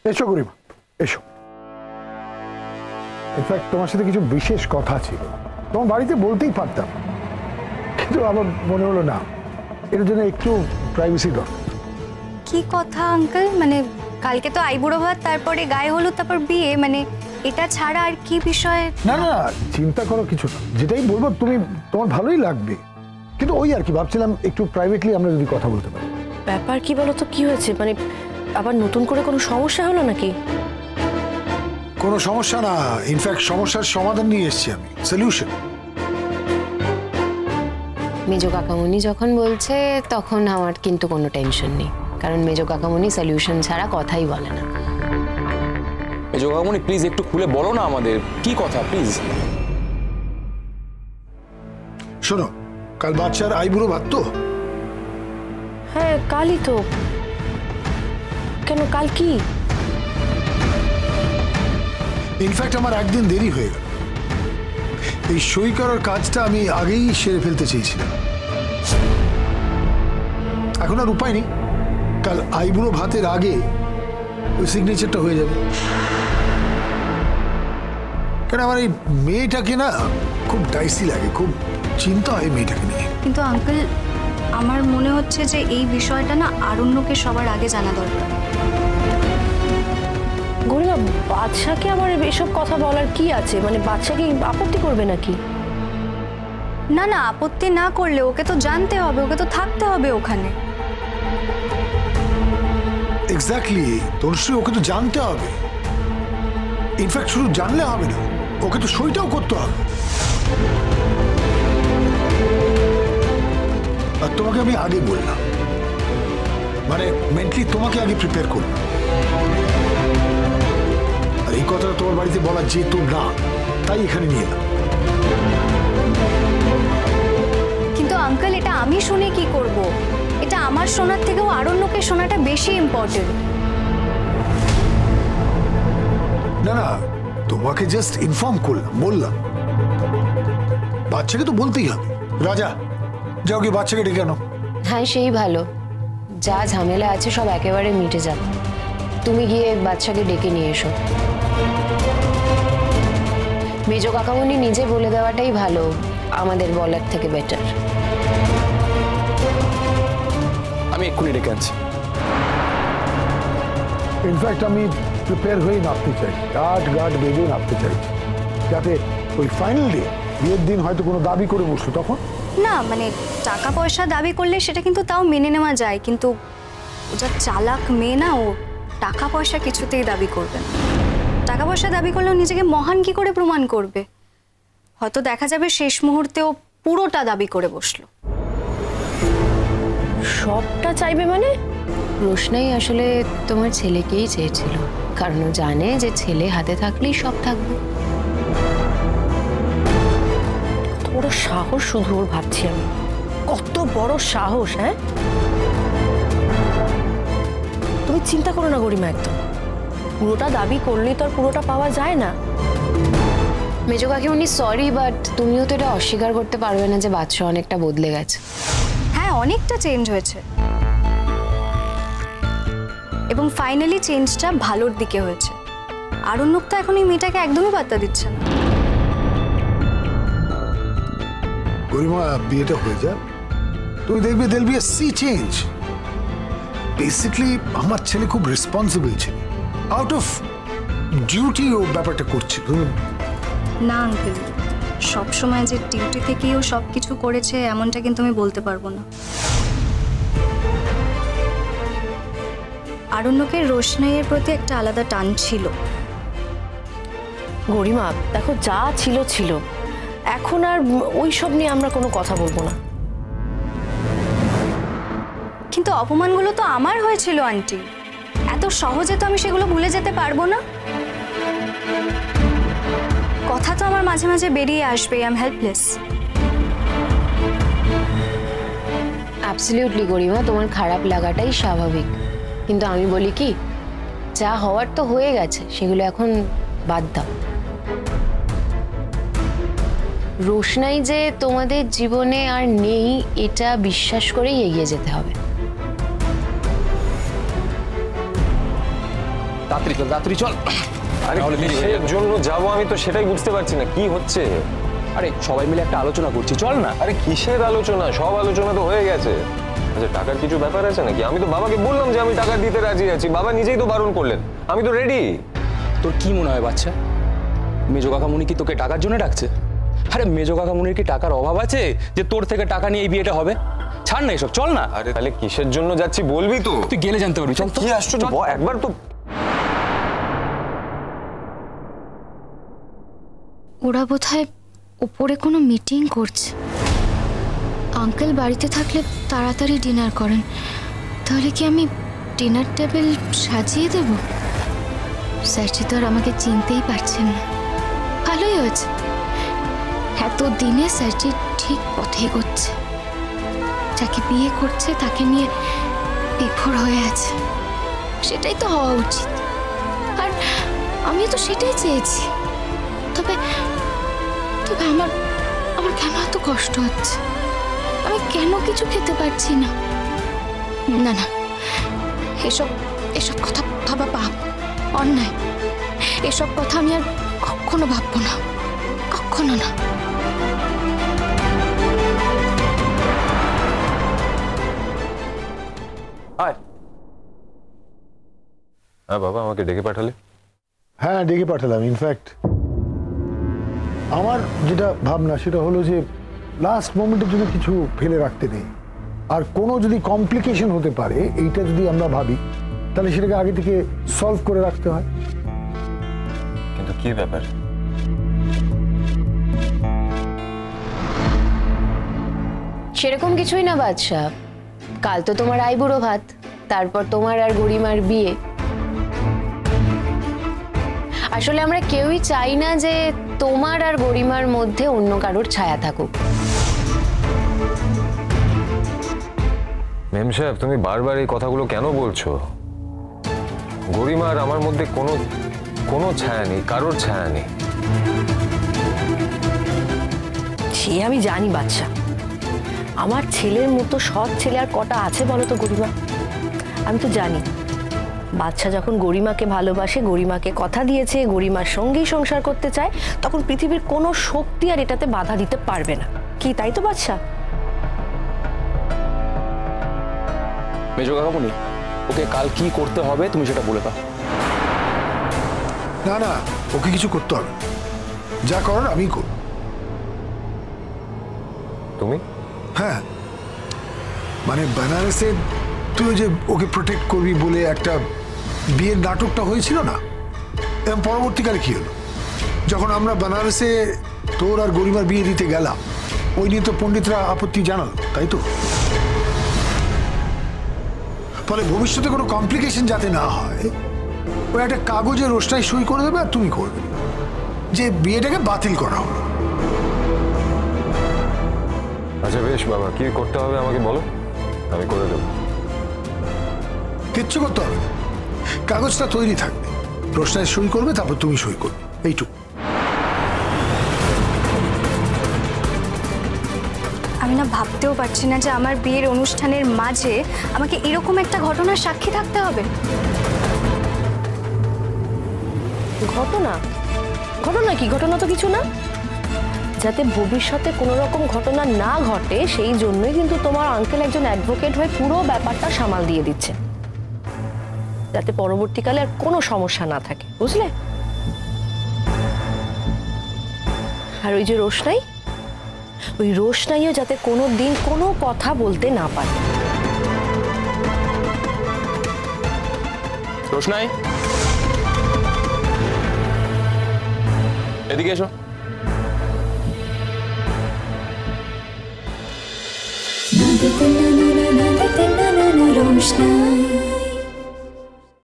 এসো গরিমা, এসো। ইনফ্যাক্ট তোমার সাথে কিছু বিশেষ কথা ছিল, তোমার বাড়িতে বলতেই পারতাম, কিন্তু আমার মনে হলো না, এর জন্য একটু প্রাইভেসি দরকার। কি কথা আঙ্কেল? মানে কালকে তো আইবুড়ো ভাত, তারপরে গায়ে হলুদ, তারপর বিয়ে, মানে এটা ছাড়া আর কি বিষয়? না না, চিন্তা করো কিছু না, যেটাই বলবো তোমার ভালোই লাগবে, কিন্তু ওই আর কি ভাবছিলাম একটু প্রাইভেটলি আমরা যদি কথা বলতে পারি। ব্যাপার কি বলো তো, কি হয়েছে? মানে আবার নতুন করে কোনো সমস্যা হলো নাকি? কোনো সমস্যা না, ইনফ্যাক্ট সমস্যার সমাধান নিয়ে এসেছি আমি, সলিউশন। মেজো কাকামুনি যখন বলছে তখন আমার কিন্তু কোনো টেনশন নেই, কারণ মেজো কাকামুনি সলিউশন ছাড়া কথাই বলে না। মেজো কাকামুনি প্লিজ একটু খুলে বলো না আমাদের কি কথা, প্লিজ। শোনো, কাল বাচ্চার আইবুড়ো ভাত তো? হ্যাঁ কালই তো। কেন, কাল কি? ইনফ্যাক্ট আমার একদিন দেরি হয়ে গেল, এই সই করার কাজটা আমি আগেই সেরে ফেলতে চেয়েছিলাম, এখন আর উপায় নেই, কাল আইবুড়ো ভাতের আগে ওই সিগনেচারটা হয়ে যাবে। কেন আমার এই মেয়েটাকে না খুব ডাইসি লাগে, খুব চিন্তা হয় মেয়েটাকে নিয়ে। কিন্তু আঙ্কেল, আমার মনে হচ্ছে যে এই বিষয়টা না আরণ্যকে সবার আগে জানা দরকার। গরিমা, বাদশাকে আমার এসব কথা বলার কি আছে? মানে বাদশা কি আপত্তি করবে নাকি? না না, আপত্তি না করলে ওকে তো জানতে হবে, ওকে তো থাকতে হবে ওখানে। এক্স্যাক্টলি তনুশ্রী, ওকে তো জানতে হবে, ইনফ্যাক্ট শুধু জানলে হবে না, ওকে তো সইটাও করতে হবে। আর তোমাকে আমি আগে বললাম, মানে মেন্টালি তোমাকে আগে প্রিপেয়ার করলাম, আর এই কথাটা তোমার বাড়িতে বলা যেত না, তাই এখানে নিয়ে এলাম। কিন্তু আঙ্কেল, এটা আমি শুনে কি করব? এটা আমার শোনার থেকেও আরণ্যকে শোনাটা বেশি ইম্পর্টেন্ট। না না, তোমাকে জাস্ট ইনফর্ম করলাম, বললাম, বাচ্চাকে তো বলতেই হবে। রাজা, যাও গিয়ে বাচ্চাকে ডেকে আনো। হ্যাঁ সেই ভালো, যা ঝামেলা আছে সব একেবারে মিটে যাবে। তুমি গিয়ে বাচ্চাকে ডেকে নিয়ে এসো। মেজো কাকামুনি নিজে বলে দেওয়াটাই ভালো, আমাদের বলার থেকে বেটার। আমি এক্ষুনি ডেকে আনছি। ইনফ্যাক্ট আমি প্রিপেয়ার হয়ে নামতে চাই, গার্ড বেঁধে নামতে চাই, যাতে ওই ফাইনাল ডে, বিয়ের দিন হয়তো কোনো দাবি করে বসলো তখন। না মানে টাকা পয়সা দাবি করলে সেটা কিন্তু তাও মেনে নেওয়া যায়, কিন্তু ও যা চালাক মেয়ে না, ও টাকা পয়সা কিছুতেই দাবি করবে না। টাকা পয়সা দাবি করলেও নিজেকে মহান কি করে প্রমাণ করবে? হয়তো দেখা যাবে শেষ মুহূর্তেও পুরোটা দাবি করে বসলো। সবটা চাইবে মানে? রোশনাই আসলে তোমার ছেলেকেই চেয়েছিল, কারণ ও জানে যে ছেলে হাতে থাকলেই সব থাকবে। কত বড় সাহস শুধু ওর, ভাবছি আমি কত বড় সাহস। হ্যাঁ, তুমি চিন্তা করো না গরিমা, একদম পুরোটা দাবি করলেই তো আর পুরোটা পাওয়া যায় না। মেজো কাকিমুনি সরি, বাট তুমিও তো এটা অস্বীকার করতে পারবে না যে বাদশা অনেকটা বদলে গেছে। হ্যাঁ, অনেকটা চেঞ্জ হয়েছে, এবং ফাইনালি চেঞ্জটা ভালোর দিকে হয়েছে। আরণ্যক তো এখন এই মেয়েটাকে একদমই পাত্তা দিচ্ছে না। গরিমা, বিয়েটা হয়ে যাক, তুমি দেখবে দেয়াল be a sea change. Basically আমার ছেলে খুব রেসপন্সিবল ছিল, আউট অফ ডিউটি ও ব্যাপারটা করছে। না আঙ্কেল, সবসময় যে ডিউটি থেকেই ও সব কিছু করেছে এমনটা কিন্তু আমি বলতে পারবো না। আরণ্যকের রোশনাইয়ের প্রতি একটা আলাদা টান ছিল। গরিমা দেখো, যা ছিল ছিল, এখন আর ওই সব নিয়ে আমরা কোনো কথা বলবো না। কিন্তু অপমানগুলো তো আমার হয়েছিল আন্টি, এত সহজে তো আমি সেগুলো ভুলে যেতে পারবো না। কথা তো আমার মাঝে মাঝে বেরিয়ে আসবে, আই এম হেল্পলেস। অ্যাবসলিউটলি গরিমা, তোমার খারাপ লাগাটাই স্বাভাবিক, কিন্তু আমি বলি কি, যা হওয়ার তো হয়ে গেছে, সেগুলো এখন বাদ দাও। রোশনাই যে তোমাদের জীবনে আর নেই, এটা বিশ্বাস করেই এগিয়ে যেতে হবে। তাড়াতাড়ি চল। আরে কিসের জন্য যাবো আমি তো সেটাই বুঝতে পারছি না, কি হচ্ছে? আরে সবাই মিলে একটা আলোচনা করছি, চল না। আরে কিসের আলোচনা? সব আলোচনা তো হয়ে গেছে। আচ্ছা টাকার কিছু ব্যাপার আছে নাকি? আমি তো বাবাকে বললাম যে আমি টাকা দিতে রাজি আছি, বাবা নিজেই তো বারণ করলেন, আমি তো রেডি। তোর কি মনে হয় বাচ্চা, মেজো কাকামুনি কি তোকে টাকার জন্য ডাকছে? আরে মেজো কাকামুনির কি টাকার অভাব আছে যে তোর থেকে টাকা নিয়ে এই বিয়েটা হবে? ছাড় না এসব, চল না। আরে তাহলে কিসের জন্য যাচ্ছি বলবি তো? তুই গেলে জানতে পারবি, চল তো। কি আশ্চর্য, একবার তো। ওরা বোধহয় উপরে কোনো মিটিং করছে। আঙ্কেল বাড়িতে থাকলে তাড়াতাড়ি ডিনার করেন, তাহলে কি আমি ডিনার টেবিল সাজিয়ে দেব? স্যারজি তো আর আমাকে চিনতেই পারছেন না। ভালোই হয়েছে, এত দিনে স্যারজি ঠিক পথে করছে। যাকে বিয়ে করছে তাকে নিয়ে বিভোর হয়ে আছে, সেটাই তো হওয়া উচিত। আর আমি তো সেটাই চেয়েছি। তবে তবে আমার আমার কেন এত কষ্ট হচ্ছে? আমি কেন কিছু খেতে পারছি না? না না, এসব এসব কথা ভাবা পাপ, অন্যায়। এসব কথা আমি আর কখনো ভাববো না, কখনো না। হ্যাঁ বাবা, আমাকে ডেকে পাঠালে? হ্যাঁ ডেকে পাঠালাম। ইনফ্যাক্ট আমার যেটা ভাবনা সেটা হলো যে লাস্ট মোমেন্টের জন্য কিছু ফেলে রাখতে নেই। আর কোনো যদি কমপ্লিকেশন হতে পারে এইটা যদি আমরা ভাবি, তাহলে সেটাকে আগে থেকে সলভ করে রাখতে হয়। কিন্তু কি ব্যাপার? সেরকম কিছুই না বাদশা, কাল তো তোমার আইবুড়ো ভাত, তারপর তোমার আর গরিমার বিয়ে। আসলে আমরা কেউই চাই না যে তোমার আর গরিমার মধ্যে অন্য কারোর ছায়া থাকুক। মেম সাহেব, তুমি বারবার এই কথাগুলো কেন বলছো? গরিমা আর আমার মধ্যে কোনো ছায়া নেই, কারোর ছায়া নেই। সে আমি জানি বাচ্চা, আমার ছেলের মতো সৎ ছেলে আর কটা আছে বলো তো গরিমা? আমি তো জানি বাচ্চা যখন গরিমাকে ভালোবাসে, গরিমাকে কথা দিয়েছে, গরিমার সঙ্গেই সংসার করতে চায়, তখন পৃথিবীর কোনো শক্তি আর এটাতে বাধা দিতে পারবে না। কি তাই তো বাচ্চা? মেজো কাকামুনি, ওকে কাল কি করতে হবে তুমি সেটা বলে দাও। না না, ওকে কিছু করতে হবে, যা করার আমি করব। তুমি? হ্যাঁ, মানে বেনারসে তুই যে ওকে প্রোটেক্ট করবি বলে একটা বিয়ের নাটকটা হয়েছিল না, এবং পরবর্তীকালে কি হলো, যখন আমরা বেনারসে তোর আর গরিমার বিয়ে দিতে গেলাম, ওই নিয়ে তো পণ্ডিতরা আপত্তি জানালো, তাই তো? ফলে ভবিষ্যতে কোনো কমপ্লিকেশন যাতে না হয়, ওই একটা কাগজে রোশনাই সই করে দেবে আর তুমি করবে যে বিয়েটাকে বাতিল করা হলো। আচ্ছা বেশ বাবা, কি করতে হবে আমাকে বলো, আমি করে দেবো। কিচ্ছু করতে হবে না, কাগজটা তৈরি থাকবে, রোশনাই সই করবে, তারপর তুমি সই করবে, এইটুকু। আমি না ভাবতেও পারছি না যে আমার বিয়ের অনুষ্ঠানের মাঝে আমাকে এরকম একটা ঘটনার সাক্ষী থাকতে হবে। ঘটনা? ঘটনা কি? ঘটনা তো কিছু না। যাতে ভবিষ্যতে কোনো রকম ঘটনা না ঘটে সেই জন্যই কিন্তু তোমার আঙ্কেল একজন অ্যাডভোকেট হয়ে পুরো ব্যাপারটা সামাল দিয়ে দিচ্ছে, যাতে পরবর্তীকালে আর কোনো সমস্যা না থাকে, বুঝলে? আর ওই যে রোশনাই, ওই রোশনাইও যাতে কোনো দিন কোনো কথা বলতে না পারে। রোশনাই, এদিকে এসো। रोशनाई।